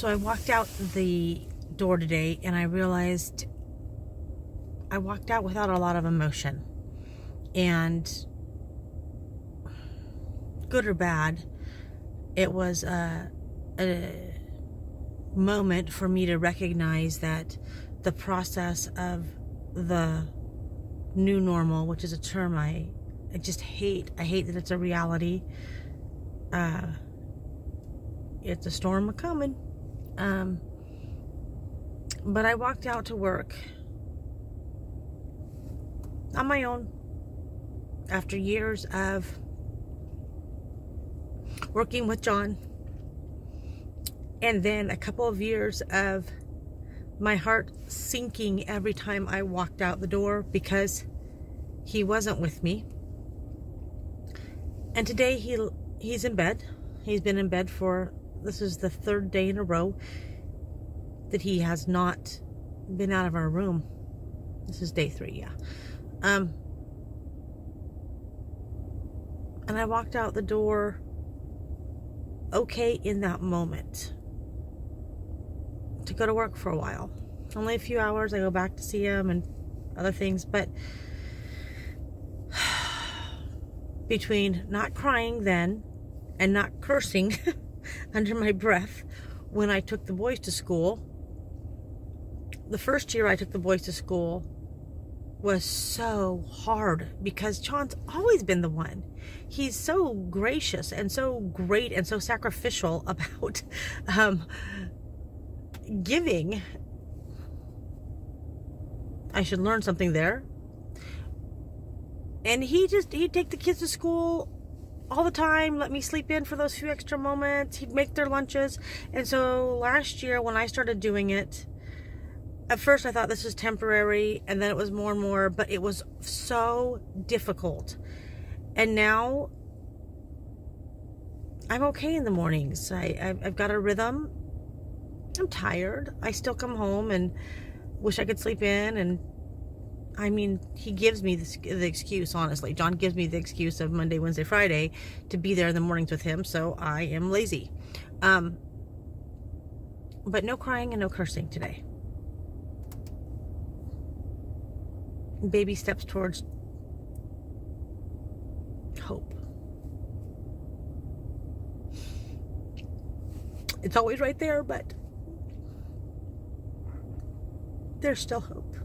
So I walked out the door today and I realized I walked out without a lot of emotion. And good or bad, it was a moment for me to recognize that the process of the new normal, which is a term I just hate. I hate that it's a reality. It's a storm a-coming. But I walked out to work on my own after years of working with John, and then a couple of years of my heart sinking every time I walked out the door because he wasn't with me. And today he's in bed. He's been in bed for, this is the third day in a row that he has not been out of our room. This is day 3, yeah. And I walked out the door okay in that moment to go to work for a while. Only a few hours. I go back to see him and other things, but between not crying then and not cursing under my breath when I took the boys to school, the first year I took the boys to school was so hard because John's always been the one. He's so gracious and so great and so sacrificial about giving. I should learn something there. And he'd take the kids to school all the time, let me sleep in for those few extra moments. He'd make their lunches. And so last year when I started doing it, at first I thought this was temporary, and then it was more and more, but it was so difficult. And now I'm okay in the mornings. I've got a rhythm. I'm tired. I still come home and wish I could sleep in. And I mean, he gives me the excuse, honestly. John gives me the excuse of Monday, Wednesday, Friday to be there in the mornings with him, so I am lazy. But no crying and no cursing today. Baby steps towards hope. It's always right there, but there's still hope.